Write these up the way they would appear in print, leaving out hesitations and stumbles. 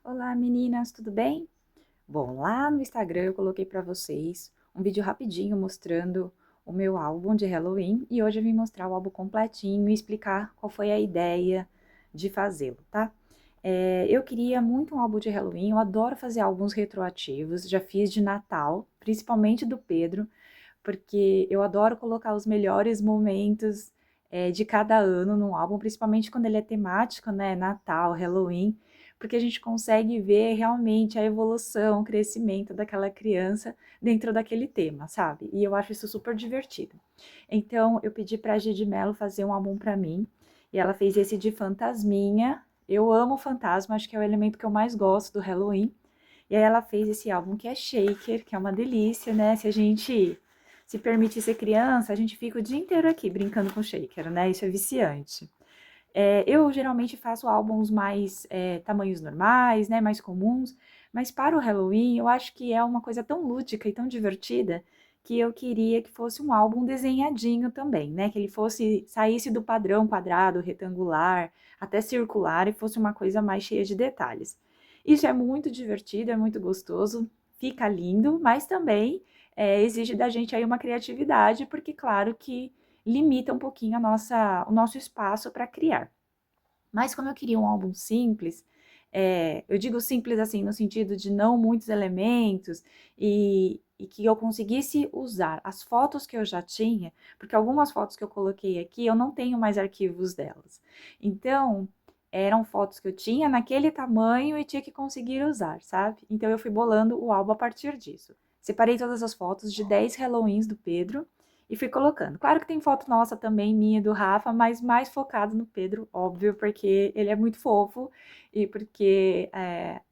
Olá meninas, tudo bem? Bom, lá no Instagram eu coloquei para vocês um vídeo rapidinho mostrando o meu álbum de Halloween e hoje eu vim mostrar o álbum completinho e explicar qual foi a ideia de fazê-lo, tá? Eu queria muito um álbum de Halloween, eu adoro fazer álbuns retroativos, já fiz de Natal, principalmente do Pedro, porque eu adoro colocar os melhores momentos de cada ano no álbum, principalmente quando ele é temático, né? Natal, Halloween, porque a gente consegue ver realmente a evolução, o crescimento daquela criança dentro daquele tema, sabe? E eu acho isso super divertido. Então, eu pedi para a Gigi Mello fazer um álbum para mim, e ela fez esse de fantasminha. Eu amo fantasma, acho que é o elemento que eu mais gosto do Halloween. E aí ela fez esse álbum que é Shaker, que é uma delícia, né? Se a gente se permite ser criança, a gente fica o dia inteiro aqui brincando com shaker, né? Isso é viciante. Eu geralmente faço álbuns mais tamanhos normais, né? Mais comuns, mas para o Halloween eu acho que é uma coisa tão lúdica e tão divertida que eu queria que fosse um álbum desenhadinho também, né? Que ele saísse do padrão quadrado, retangular, até circular e fosse uma coisa mais cheia de detalhes. Isso é muito divertido, é muito gostoso, fica lindo, mas também exige da gente aí uma criatividade, porque claro que limita um pouquinho o nosso espaço para criar. Mas como eu queria um álbum simples, eu digo simples assim, no sentido de não muitos elementos, e que eu conseguisse usar as fotos que eu já tinha, porque algumas fotos que eu coloquei aqui, eu não tenho mais arquivos delas. Então, eram fotos que eu tinha naquele tamanho e tinha que conseguir usar, sabe? Então, eu fui bolando o álbum a partir disso. Separei todas as fotos de 10 Halloweens do Pedro, e fui colocando. Claro que tem foto nossa também, minha e do Rafa, mas mais focado no Pedro, óbvio, porque ele é muito fofo e porque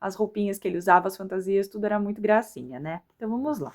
as roupinhas que ele usava, as fantasias, tudo era muito gracinha, né? Então vamos lá.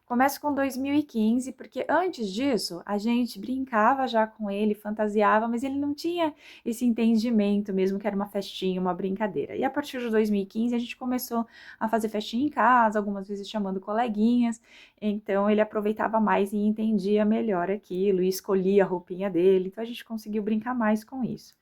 Começo com 2015, porque antes disso a gente brincava já com ele, fantasiava, mas ele não tinha esse entendimento mesmo que era uma festinha, uma brincadeira. E a partir de 2015 a gente começou a fazer festinha em casa, algumas vezes chamando coleguinhas, então ele aproveitava mais e entendia melhor aquilo e escolhia a roupinha dele, então a gente conseguiu brincar mais com isso.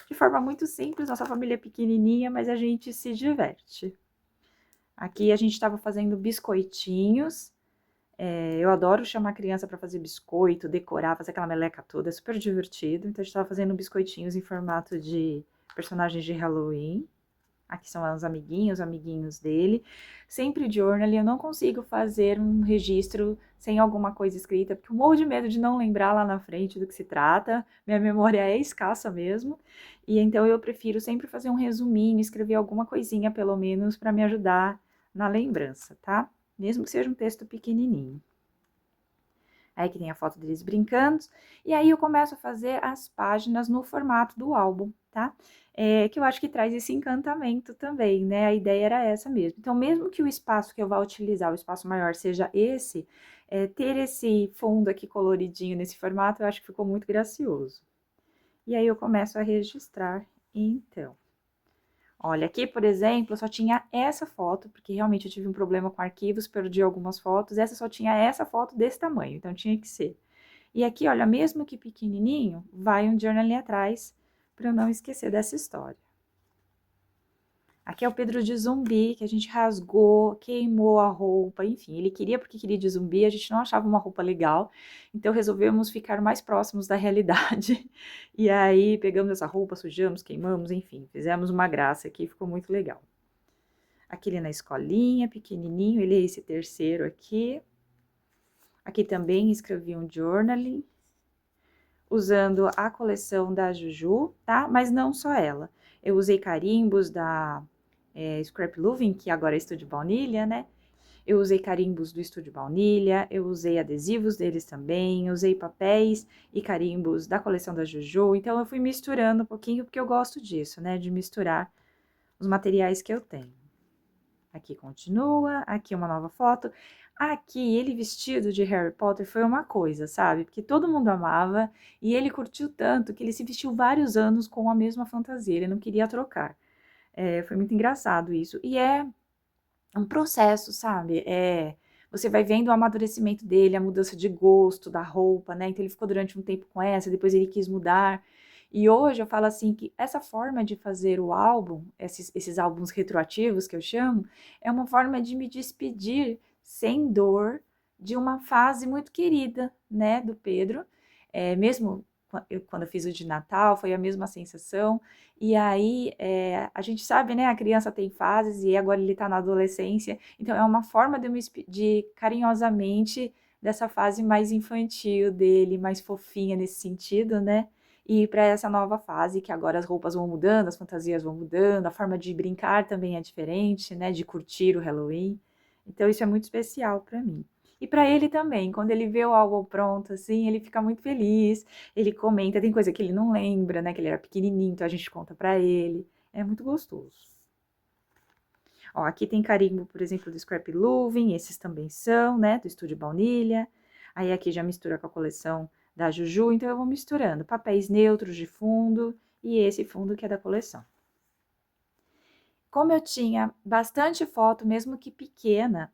De forma muito simples, nossa família é pequenininha, mas a gente se diverte. Aqui a gente estava fazendo biscoitinhos. Eu adoro chamar a criança para fazer biscoito, decorar, fazer aquela meleca toda, é super divertido. Então, a gente estava fazendo biscoitinhos em formato de personagens de Halloween. Aqui são os amiguinhos dele. Sempre de journal, eu não consigo fazer um registro sem alguma coisa escrita, porque eu morro de medo de não lembrar lá na frente do que se trata. Minha memória é escassa mesmo. E então eu prefiro sempre fazer um resuminho, escrever alguma coisinha, pelo menos, para me ajudar na lembrança, tá? Mesmo que seja um texto pequenininho. Aí que tem a foto deles brincando, e aí eu começo a fazer as páginas no formato do álbum, tá? Que eu acho que traz esse encantamento também, né? A ideia era essa mesmo. Então, mesmo que o espaço que eu vá utilizar, o espaço maior, seja esse, ter esse fundo aqui coloridinho nesse formato, eu acho que ficou muito gracioso. E aí eu começo a registrar, então. Olha, aqui, por exemplo, só tinha essa foto, porque realmente eu tive um problema com arquivos, perdi algumas fotos, essa só tinha essa foto desse tamanho, então tinha que ser. E aqui, olha, mesmo que pequenininho, vai um journal ali atrás, para eu não esquecer dessa história. Aqui é o Pedro de zumbi, que a gente rasgou, queimou a roupa, enfim, ele queria porque queria de zumbi, a gente não achava uma roupa legal, então resolvemos ficar mais próximos da realidade. E aí pegamos essa roupa, sujamos, queimamos, enfim, fizemos uma graça aqui, ficou muito legal. Aqui ele na escolinha, pequenininho, ele é esse terceiro aqui. Aqui também escrevi um journaling, usando a coleção da Juju, tá? Mas não só ela. Eu usei carimbos da Scrap Loving, que agora é Estúdio Baunilha, né? Eu usei carimbos do Estúdio Baunilha, eu usei adesivos deles também, usei papéis e carimbos da coleção da Juju. Então, eu fui misturando um pouquinho, porque eu gosto disso, né? De misturar os materiais que eu tenho. Aqui continua, aqui uma nova foto. Aqui, ele vestido de Harry Potter foi uma coisa, sabe? Porque todo mundo amava e ele curtiu tanto que ele se vestiu vários anos com a mesma fantasia, ele não queria trocar. Foi muito engraçado isso. E é um processo, sabe? Você vai vendo o amadurecimento dele, a mudança de gosto da roupa, né? Então ele ficou durante um tempo com essa, depois ele quis mudar. E hoje eu falo assim que essa forma de fazer o álbum, esses álbuns retroativos que eu chamo, é uma forma de me despedir sem dor de uma fase muito querida, né, do Pedro. Mesmo quando eu fiz o de Natal, foi a mesma sensação. E aí, a gente sabe, né, a criança tem fases e agora ele tá na adolescência. Então, é uma forma de eu me despedir carinhosamente dessa fase mais infantil dele, mais fofinha nesse sentido, né? E para essa nova fase, que agora as roupas vão mudando, as fantasias vão mudando, a forma de brincar também é diferente, né? De curtir o Halloween. Então, isso é muito especial para mim. E para ele também, quando ele vê o álbum pronto, assim, ele fica muito feliz, ele comenta, tem coisa que ele não lembra, né? Que ele era pequenininho, então a gente conta para ele. É muito gostoso. Ó, aqui tem carimbo, por exemplo, do Scrap Loving, esses também são, né? Do Estúdio Baunilha. Aí aqui já mistura com a coleção da Juju, então eu vou misturando papéis neutros de fundo e esse fundo que é da coleção. Como eu tinha bastante foto, mesmo que pequena,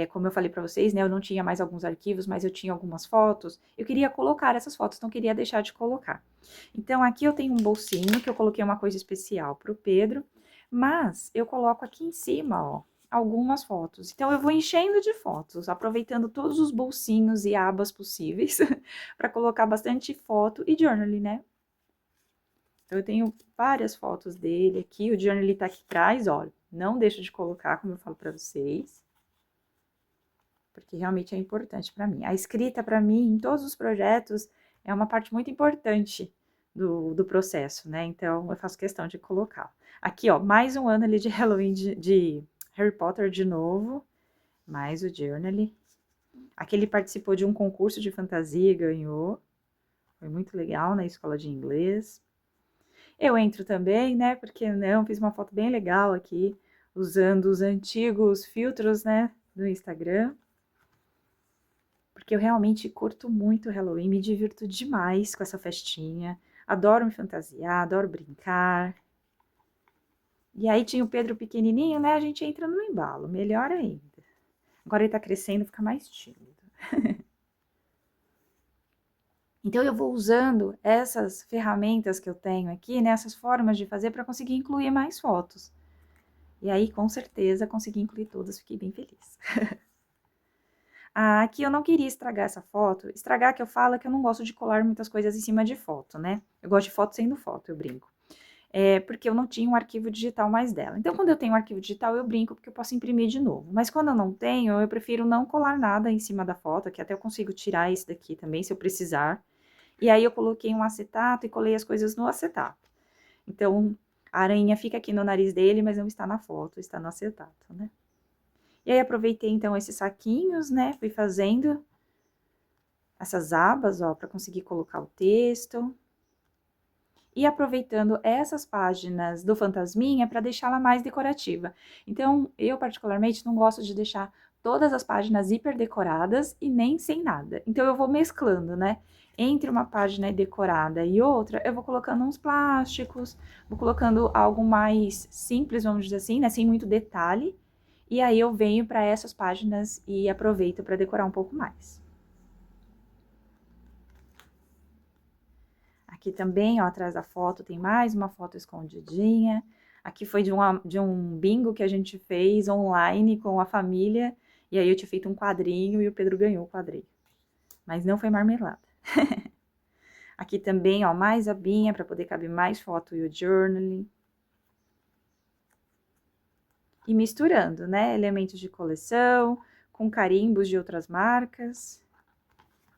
como eu falei para vocês, né, eu não tinha mais alguns arquivos, mas eu tinha algumas fotos, eu queria colocar essas fotos, não queria deixar de colocar. Então, aqui eu tenho um bolsinho, que eu coloquei uma coisa especial para o Pedro, mas eu coloco aqui em cima, ó, algumas fotos. Então, eu vou enchendo de fotos, aproveitando todos os bolsinhos e abas possíveis, para colocar bastante foto e journaling, né? Então, eu tenho várias fotos dele aqui, o journaling tá aqui atrás, olha, não deixo de colocar, como eu falo para vocês, porque realmente é importante para mim. A escrita, para mim, em todos os projetos, é uma parte muito importante do processo, né? Então, eu faço questão de colocar. Aqui, ó, mais um ano ali de Halloween de Harry Potter de novo, mais o journaling. Aqui ele participou de um concurso de fantasia e ganhou. Foi muito legal na escola de inglês. Eu entro também, né? Porque não, fiz uma foto bem legal aqui, usando os antigos filtros, né, do Instagram. Porque eu realmente curto muito o Halloween, me divirto demais com essa festinha. Adoro me fantasiar, adoro brincar. E aí tinha o Pedro pequenininho, né? A gente entra no embalo, melhor ainda. Agora ele tá crescendo, fica mais tímido. Então eu vou usando essas ferramentas que eu tenho aqui, né? Essas formas de fazer para conseguir incluir mais fotos. E aí, com certeza, consegui incluir todas, fiquei bem feliz. Aqui eu não queria estragar essa foto. Estragar que eu falo é que eu não gosto de colar muitas coisas em cima de foto, né? Eu gosto de foto sendo foto, eu brinco. Porque eu não tinha um arquivo digital mais dela. Então, quando eu tenho um arquivo digital, eu brinco porque eu posso imprimir de novo. Mas quando eu não tenho, eu prefiro não colar nada em cima da foto, que até eu consigo tirar esse daqui também, se eu precisar. E aí eu coloquei um acetato e colei as coisas no acetato. Então, a aranha fica aqui no nariz dele, mas não está na foto, está no acetato, né? E aí aproveitei então esses saquinhos, né? Fui fazendo essas abas, ó, para conseguir colocar o texto. E aproveitando essas páginas do Fantasminha para deixá-la mais decorativa. Então, eu particularmente não gosto de deixar todas as páginas hiper decoradas e nem sem nada. Então, eu vou mesclando, né? Entre uma página decorada e outra, eu vou colocando uns plásticos, vou colocando algo mais simples, vamos dizer assim, né? Sem muito detalhe. E aí, eu venho para essas páginas e aproveito para decorar um pouco mais. Aqui também, ó, atrás da foto, tem mais uma foto escondidinha. Aqui foi de um bingo que a gente fez online com a família. E aí eu tinha feito um quadrinho e o Pedro ganhou o quadrinho. Mas não foi marmelada. Aqui também, ó, mais abinha para poder caber mais foto e o journaling. E misturando, né, elementos de coleção com carimbos de outras marcas.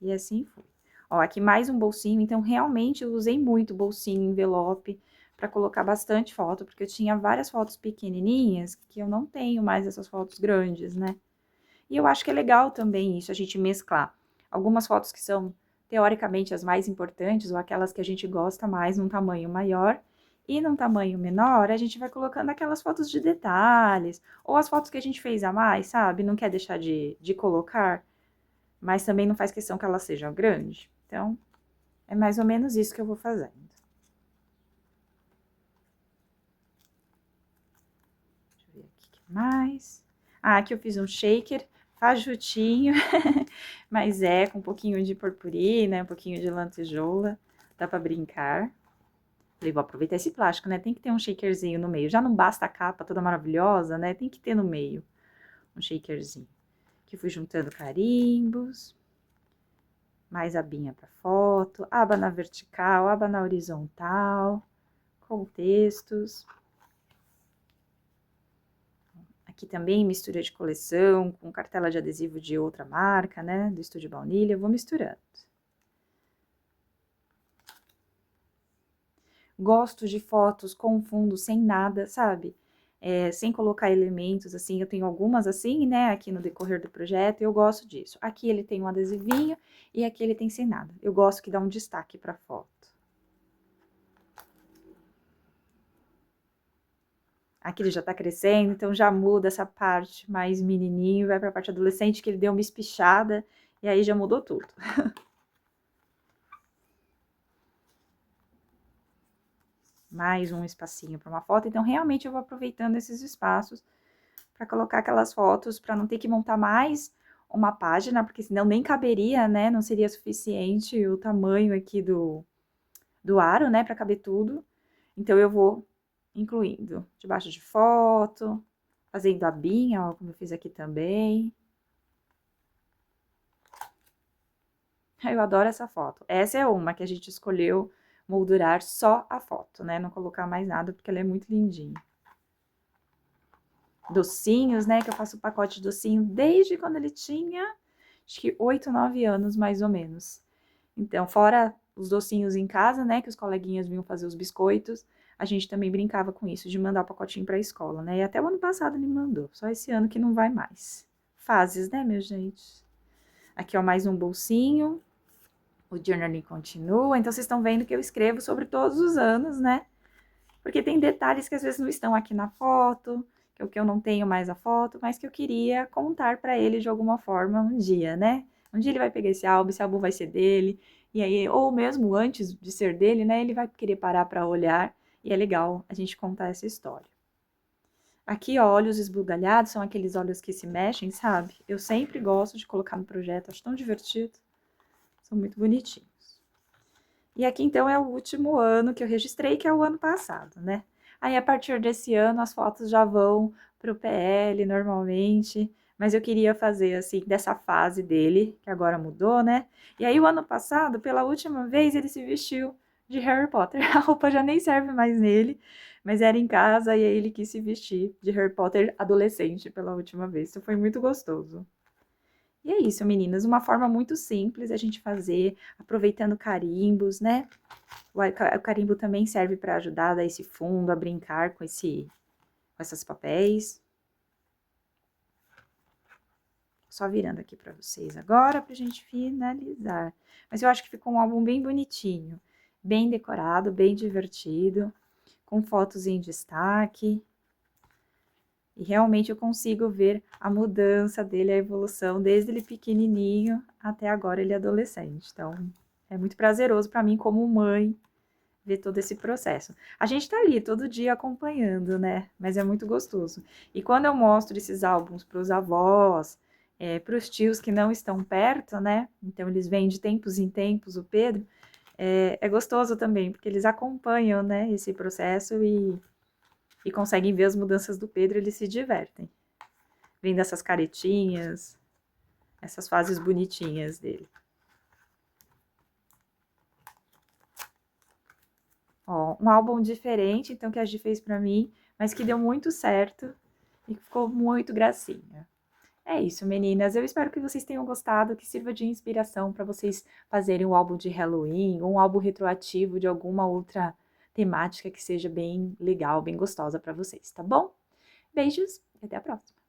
E assim foi. Ó, aqui mais um bolsinho, então realmente eu usei muito bolsinho, envelope, para colocar bastante foto, porque eu tinha várias fotos pequenininhas, que eu não tenho mais essas fotos grandes, né? E eu acho que é legal também isso, a gente mesclar algumas fotos que são, teoricamente, as mais importantes, ou aquelas que a gente gosta mais num tamanho maior, e num tamanho menor, a gente vai colocando aquelas fotos de detalhes, ou as fotos que a gente fez a mais, sabe? Não quer deixar de colocar, mas também não faz questão que ela seja grande. Então, é mais ou menos isso que eu vou fazendo. Deixa eu ver aqui o que mais. Aqui eu fiz um shaker fajutinho, mas com um pouquinho de purpurina, um pouquinho de lantejoula, dá pra brincar. Falei, vou aproveitar esse plástico, né? Tem que ter um shakerzinho no meio. Já não basta a capa toda maravilhosa, né? Tem que ter no meio um shakerzinho. Aqui fui juntando carimbos. Mais abinha para foto, aba na vertical, aba na horizontal, contextos. Aqui também mistura de coleção com cartela de adesivo de outra marca, né, do Estúdio Baunilha, eu vou misturando. Gosto de fotos com fundo sem nada, sabe? Sem colocar elementos, assim, eu tenho algumas assim, né, aqui no decorrer do projeto, e eu gosto disso. Aqui ele tem um adesivinho e aqui ele tem sem nada. Eu gosto que dá um destaque pra foto. Aqui ele já tá crescendo, então já muda essa parte mais menininho, vai pra parte adolescente, que ele deu uma espichada, e aí já mudou tudo. Mais um espacinho para uma foto, então realmente eu vou aproveitando esses espaços para colocar aquelas fotos, para não ter que montar mais uma página, porque senão nem caberia, né, não seria suficiente o tamanho aqui do aro, né, para caber tudo. Então eu vou incluindo debaixo de foto, fazendo abinha, ó, como eu fiz aqui também. Eu adoro essa foto. Essa é uma que a gente escolheu moldurar só a foto, né? Não colocar mais nada, porque ela é muito lindinha. Docinhos, né? Que eu faço o pacote de docinho desde quando ele tinha, acho que 8, 9 anos, mais ou menos. Então, fora os docinhos em casa, né? Que os coleguinhas vinham fazer os biscoitos, a gente também brincava com isso, de mandar o pacotinho pra escola, né? E até o ano passado ele mandou, só esse ano que não vai mais. Fases, né, minha gente? Aqui, ó, mais um bolsinho. O journaling continua, então vocês estão vendo que eu escrevo sobre todos os anos, né? Porque tem detalhes que às vezes não estão aqui na foto, que é o que eu não tenho mais a foto, mas que eu queria contar para ele de alguma forma um dia, né? Um dia ele vai pegar esse álbum vai ser dele, e aí, ou mesmo antes de ser dele, né? Ele vai querer parar para olhar, e é legal a gente contar essa história. Aqui, ó, olhos esbugalhados, são aqueles olhos que se mexem, sabe? Eu sempre gosto de colocar no projeto, acho tão divertido. São muito bonitinhos. E aqui, então, é o último ano que eu registrei, que é o ano passado, né? Aí, a partir desse ano, as fotos já vão pro PL, normalmente, mas eu queria fazer, assim, dessa fase dele, que agora mudou, né? E aí, o ano passado, pela última vez, ele se vestiu de Harry Potter. A roupa já nem serve mais nele, mas era em casa, e aí ele quis se vestir de Harry Potter adolescente pela última vez. Isso foi muito gostoso. E é isso, meninas, uma forma muito simples a gente fazer, aproveitando carimbos, né? O carimbo também serve para ajudar a dar esse fundo, a brincar com esses papéis. Só virando aqui para vocês agora, pra gente finalizar. Mas eu acho que ficou um álbum bem bonitinho, bem decorado, bem divertido, com fotos em destaque. E realmente eu consigo ver a mudança dele, a evolução, desde ele pequenininho até agora ele adolescente. Então, é muito prazeroso para mim como mãe ver todo esse processo. A gente tá ali todo dia acompanhando, né? Mas é muito gostoso. E quando eu mostro esses álbuns para os avós, para os tios que não estão perto, né? Então, eles vêm de tempos em tempos, o Pedro, é gostoso também, porque eles acompanham, né, esse processo e conseguem ver as mudanças do Pedro, eles se divertem. Vendo essas caretinhas, essas fases bonitinhas dele. Ó, um álbum diferente, então, que a Gi fez pra mim, mas que deu muito certo e ficou muito gracinha. É isso, meninas. Eu espero que vocês tenham gostado, que sirva de inspiração para vocês fazerem um álbum de Halloween, ou um álbum retroativo de alguma outra temática que seja bem legal, bem gostosa para vocês, tá bom? Beijos e até a próxima!